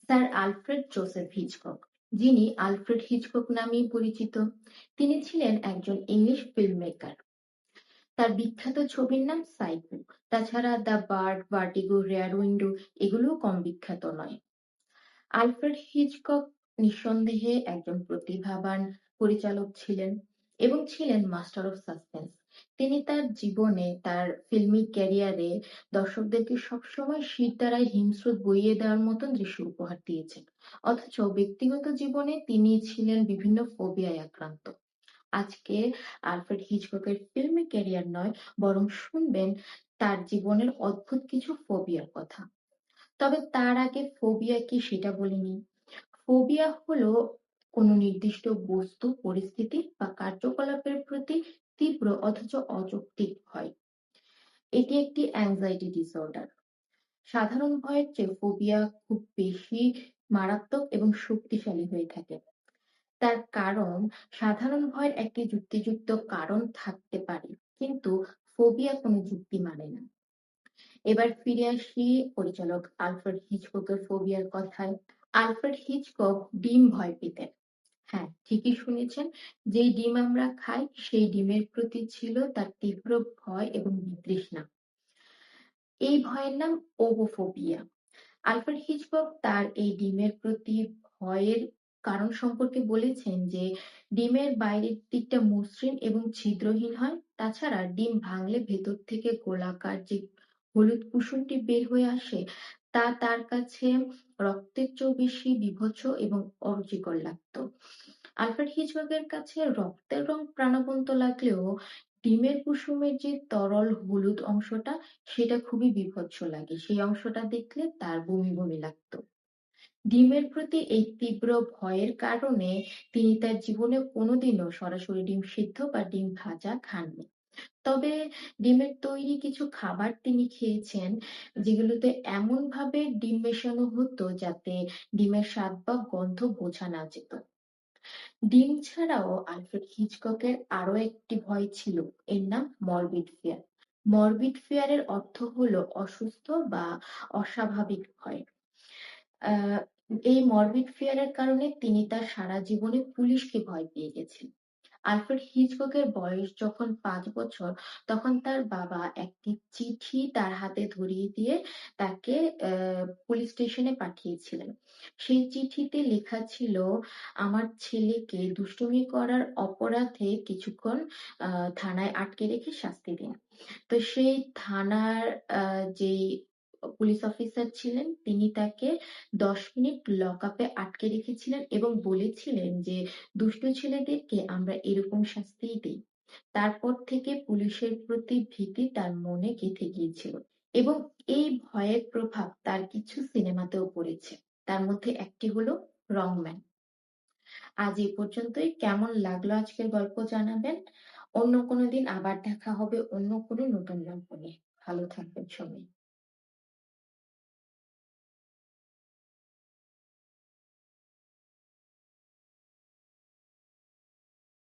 Sir Alfred Joseph Hitchcock, যিনি Alfred Hitchcock নামেই পরিচিত, তিনি ছিলেন একজন ইংলিশ ফিল্ম মেকার। তার বিখ্যাত ছবির নাম সাইকো। তাছাড়া the bird, vertigo, rare window এগুলোও কম বিখ্যাত নয়। আলফ্রেড হিচকক নিঃসন্দেহে একজন প্রতিভাবান পরিচালক ছিলেন এবং ছিলেন মাস্টার অফ সাসপেন্স। তিনি তার জীবনে, তার ফিল্মিক ক্যারিয়ারে দর্শকদেরকে সবসময় শিরদাঁড়ায় হিংস্রোত বইয়ে দেওয়ার মতন দৃশ্য উপহার দিয়েছেন। অথচ ব্যক্তিগত জীবনে তিনি ছিলেন বিভিন্ন ফোবিয়ায় আক্রান্ত। আজকে আলফ্রেড হিচককের ফিল্মি ক্যারিয়ার নয়, বরং শুনবেন তার জীবনের অদ্ভুত কিছু ফোবিয়ার কথা। তবে তার আগে ফোবিয়া কি সেটা বলে নিই। ফোবিয়া হলো কোনো নির্দিষ্ট বস্তু, পরিস্থিতি বা কার্যকলাপের প্রতি তীব্র অথচ অযৌক্তিক ভয়। এটি একটি অ্যাংজাইটি ডিসঅর্ডার। সাধারণ ভয়ের চেয়ে ফোবিয়া খুব বেশি মারাত্মক এবং শক্তিশালী হয়ে থাকে। তার কারণ, সাধারণ ভয়ের একটি যুক্তিযুক্ত কারণ থাকতে পারে, কিন্তু ফোবিয়া কোনো যুক্তি মানে না। এবার ফিরে আসি পরিচালক আলফ্রেড হিচককের ফোবিয়ার কথায়। আলফ্রেড হিচকক ডিম ভয় পেতেন। হ্যাঁ, ঠিকই শুনেছেন। যেই ডিম আমরা খাই সেই ডিমের প্রতি ছিল তার তীব্র ভয় এবং বিতৃষ্ণা। এই ভয়ের নাম ওগোফোবিয়া। আলফ্রেড হিচকক তার এই ডিমের প্রতি ভয়ের কারণ সম্পর্কে বলেছেন যে ডিমের বাইরের দিকটা মসৃণ এবং ছিদ্রহীন হয়। তাছাড়া ডিম ভাঙলে ভেতর থেকে গোলাকার যে হলুদ কুসুমটি বের হয়ে আসে, তা তার কাছে রক্তের চেয়েও বেশি বীভৎস এবং অরুচিকর লাগতো। আলফ্রেড হিচককের কাছে রক্তের রং প্রাণবন্ত লাগলেও ডিমের কুসুমের যে তরল হলুদ অংশটা, সেটা খুবই বীভৎস লাগে। সেই অংশটা দেখলে তার বমি বমি লাগতো। ডিমের প্রতি এই তীব্র ভয়ের কারণে তিনি তার জীবনে কোনোদিনও সরাসরি ডিম সিদ্ধ বা ডিম ভাজা খাননি। তবে ডিমের তৈরি কিছু খাবার তিনি খেয়েছেন, যেগুলোতে এমন ভাবে ডিম মেশানো হতো যাতে ডিমের স্বাদ বা গন্ধ বোঝা না যেত। ডিম ছাড়াও আলফ্রেড হিচককের আরো একটি ভয় ছিল, এর নাম মরবিড ফিয়ার। মরবিড ফিয়ারের অর্থ হলো অসুস্থ বা অস্বাভাবিক ভয়। আহ এই মরবিড ফিয়ারের কারণে তিনি তার সারা জীবনে পুলিশকে ভয় পেয়ে গেছেন। আলফ্রেড হিচককের বয়স যখন 5 বছর, তখন তার বাবা একটি চিঠি তার হাতে ধরিয়ে দিয়ে তাকে পুলিশ স্টেশনে পাঠিয়েছিলেন। সেই চিঠিতে লেখা ছিল, আমার ছেলেকে দুষ্টুমি করার অপরাধে কিছুক্ষণ থানায় আটকে রেখে শাস্তি দিন। তো সেই থানার যেই পুলিশ অফিসার ছিলেন, তিনি তাকে 10 মিনিট লকআপে আটকে রেখেছিলেন এবং বলেছিলেন যে দুষ্টু ছেলেদেরকে আমরা এরকম শাস্তিই দিই। তারপর থেকে পুলিশের প্রতি ভীতি তার মনে গেঁথে গিয়েছিল এবং এই ভয়ের প্রভাব তার কিছু সিনেমাতেও পড়েছে। তার মধ্যে একটি হলো রংম্যান। আজ এই পর্যন্তই। কেমন লাগলো আজকের গল্প জানাবেন। অন্য কোনো দিন আবার দেখা হবে অন্য কোনো নতুন গল্প নিয়ে। ভালো থাকবেন সবাই।